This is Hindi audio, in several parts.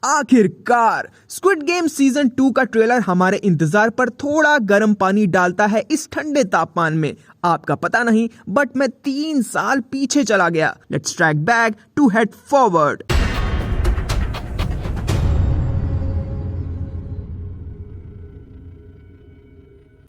आखिरकार स्क्विड गेम सीजन 2 का ट्रेलर हमारे इंतजार पर थोड़ा गर्म पानी डालता है इस ठंडे तापमान में। आपका पता नहीं, बट मैं 3 साल पीछे चला गया। Let's track back to head forward.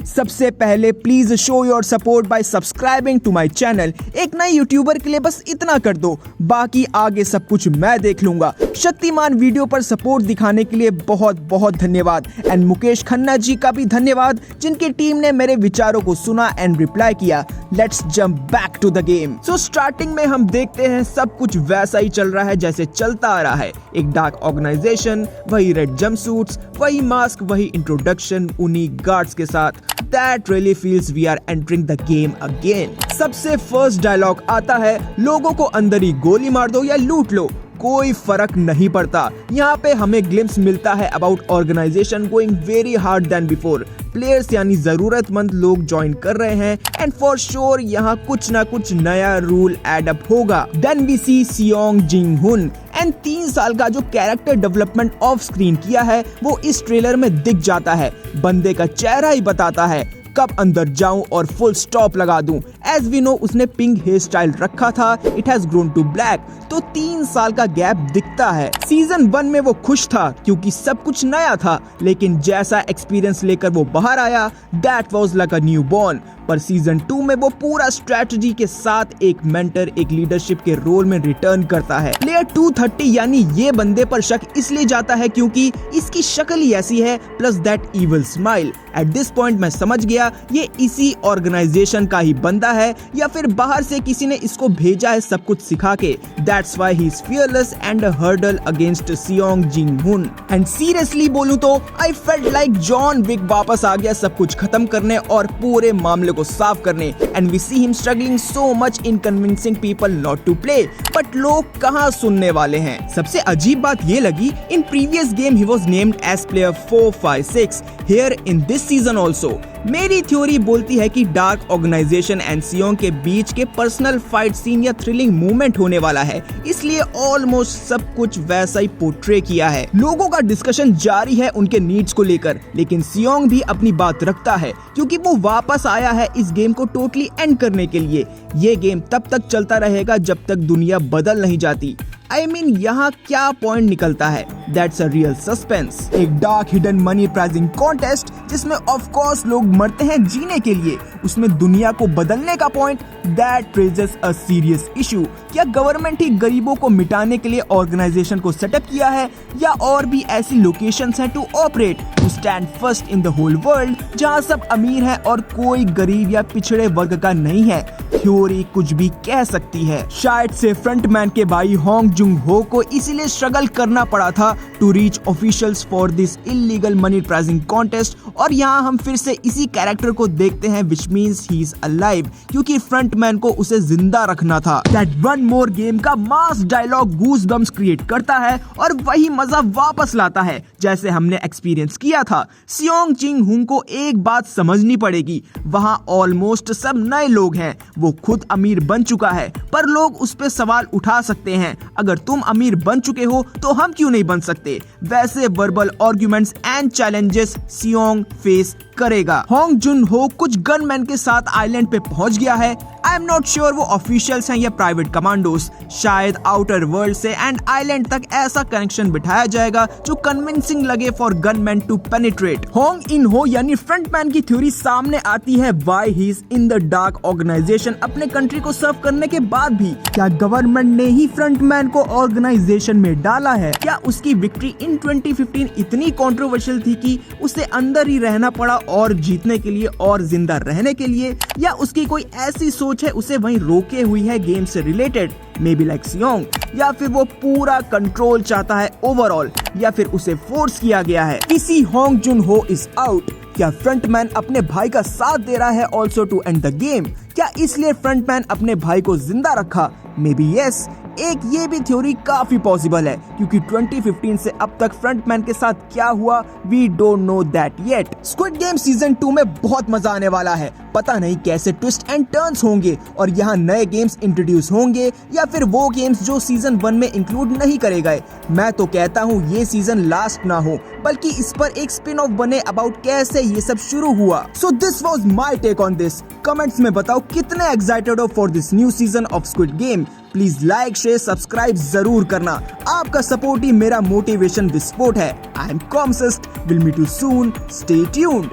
सबसे पहले please show your support by subscribing to my channel. एक नए यूट्यूबर के लिए बस इतना कर दो, बाकी आगे सब कुछ मैं देख लूंगा। शक्तिमान वीडियो पर सपोर्ट दिखाने के लिए बहुत बहुत धन्यवाद। एंड मुकेश खन्ना जी का भी धन्यवाद, जिनकी टीम ने मेरे विचारों को सुना एंड रिप्लाई किया। Let's jump back to the game. So starting में हम देखते हैं सब कुछ वैसा ही चल रहा है जैसे चलता आ रहा है। एक डार्क ऑर्गेनाइजेशन, वही रेड जंपसूट्स, वही मास्क, वही इंट्रोडक्शन उन्हीं गार्ड्स के साथ। That really feels we are entering the game again। सबसे फर्स्ट डायलॉग आता है, लोगों को अंदर ही गोली मार दो या लूट लो, कोई फर्क नहीं पड़ता। यहाँ पे हमें ग्लिम्स मिलता है about organization going very hard then before. Players यानी जरूरतमंद लोग ज्वाइन कर रहे हैं एंड फॉर श्योर यहाँ कुछ ना कुछ नया रूल एड अप होगा। Then we C सियोंग Gihun and 3 साल का जो कैरेक्टर डेवलपमेंट ऑफ स्क्रीन किया है वो इस ट्रेलर में दिख जाता है। बंदे का चेहरा ही बताता है कब अंदर जाऊं और फुल स्टॉप लगा दूं। एज वी नो उसने पिंक हेयर स्टाइल रखा था, it has grown to black, तो 3 साल का गैप दिखता है। सीजन 1 में वो खुश था क्योंकि सब कुछ नया था, लेकिन जैसा एक्सपीरियंस लेकर वो बाहर आया that was like a new born. पर सीजन 2 में वो पूरा स्ट्रेटजी के साथ एक मेंटर, एक लीडरशिप के रोल में रिटर्न करता है। प्लेयर 230 यानी ये बंदे पर शक इसलिए जाता है क्योंकि इसकी शक्ल ही ऐसी है, plus that evil smile. At this point मैं समझ गया ये इसी ऑर्गेनाइजेशन का ही बंदा है या फिर बाहर से किसी ने इसको भेजा है सब कुछ सिखा के। That's why he is fearless and a hurdle against Seong Gihun. And seriously बोलूं तो I felt like John Wick वापस आ गया सब कुछ खत्म करने और पूरे मामले को साफ करने। And we see him struggling so much in convincing people not to play, but लोग कहाँ सुनने वाले हैं। सबसे अजीब बात ये लगी, in previous game he was named as player 456 here in this season also. मेरी थ्योरी बोलती है कि डार्क ऑर्गेनाइजेशन एंड सियोंग के बीच के पर्सनल फाइट सीन या थ्रिलिंग मूवमेंट होने वाला है, इसलिए ऑलमोस्ट सब कुछ वैसा ही पोर्ट्रे किया है। लोगों का डिस्कशन जारी है उनके नीड्स को लेकर, लेकिन सियोंग भी अपनी बात रखता है क्योंकि वो वापस आया है इस गेम को टोटली एंड करने के लिए। ये गेम तब तक चलता रहेगा जब तक दुनिया बदल नहीं जाती। I mean, यहाँ क्या पॉइंट निकलता है, दैट्स अ रियल सस्पेंस। एक dark hidden money prizing contest जिसमें ऑफ कोर्स लोग मरते हैं जीने के लिए, उसमें दुनिया को बदलने का point, that raises a serious issue. क्या गवर्नमेंट ही गरीबों को मिटाने के लिए ऑर्गेनाइजेशन को सेटअप किया है या और भी ऐसी लोकेशंस हैं to operate, to stand first in the whole world, जहाँ सब अमीर हैं और कोई गरीब या पिछड़े वर्ग का नहीं है। थ्योरी कुछ भी कह सकती है। शायद से फ्रंटमैन के भाई होंग जुंग हो को इसीलिए स्ट्रगल करना पड़ा था to reach officials for this illegal money prizing contest. और यहाँ हम फिर से इसी कैरेक्टर को देखते हैं which means he is alive, क्योंकि फ्रंटमैन को उसे जिंदा रखना था। दैट वन मोर गेम का मास डायलॉग गूज बम्स क्रिएट करता है और वही मजा वापस लाता है जैसे हमने एक्सपीरियंस किया था। सियोंग जिंग हुन को एक बात समझनी पड़ेगी, वहाँ ऑलमोस्ट सब नए लोग हैं। वो खुद अमीर बन चुका है, पर लोग उस पे सवाल उठा सकते हैं, अगर तुम अमीर बन चुके हो तो हम क्यों नहीं बन सकते। वैसे verbal arguments and challenges सियोंग face करेगा। होंग जुन हो कुछ गनमैन के साथ आइलैंड पे पहुंच गया है। आई एम नॉट श्योर वो ऑफिशियल्स हैं या प्राइवेट कमांडोस, शायद आउटर वर्ल्ड से एंड आइलैंड तक ऐसा कनेक्शन बिठाया जाएगा जो कन्विंसिंग लगे for gunman to penetrate. Hwang Inho यानी फ्रंटमैन की थ्योरी सामने आती है, why he is in the dark organisation अपने कंट्री को सर्व करने के बाद भी। क्या गवर्नमेंट ने ही फ्रंटमैन को ऑर्गेनाइजेशन में डाला है? क्या उसकी विक्ट्री इन 2015 इतनी कंट्रोवर्शियल थी कि उसे अंदर ही रहना पड़ा और जीतने के लिए और जिंदा रहने के लिए, या उसकी कोई ऐसी सोच है उसे वहीं रोके हुई है गेम से रिलेटेड, मे बी लाइक सियोंग, या फिर वो पूरा कंट्रोल चाहता है ओवरऑल, या फिर उसे फोर्स किया गया है। किसी होंग जुन हो इज आउट। क्या फ्रंटमैन अपने भाई का साथ दे रहा है also to end the game? क्या इसलिए फ्रंटमैन अपने भाई को जिंदा रखा? Maybe yes. एक ये भी थ्योरी काफी पॉसिबल है क्योंकि 2015 से अब तक फ्रंटमैन के साथ क्या हुआ we don't know that yet. Squid game season 2 में बहुत मजा आने वाला है। पता नहीं कैसे ट्विस्ट एंड टर्न्स होंगे और यहाँ नए गेम्स इंट्रोड्यूस होंगे या फिर वो गेम्स जो सीजन 1 में इंक्लूड नहीं करे गए। मैं तो कहता हूँ ये सीजन लास्ट ना हो बल्कि इस पर एक स्पिन ऑफ बने अबाउट कैसे ये सब शुरू हुआ। So this was my take on this. Comments में बताओ कितने एक्साइटेड हो for this new season of Squid Game. Please like share subscribe जरूर करना। आपका सपोर्ट ही मेरा मोटिवेशन विस्फोट है। आई एम कॉमसिस्ट, will meet you soon, stay tuned.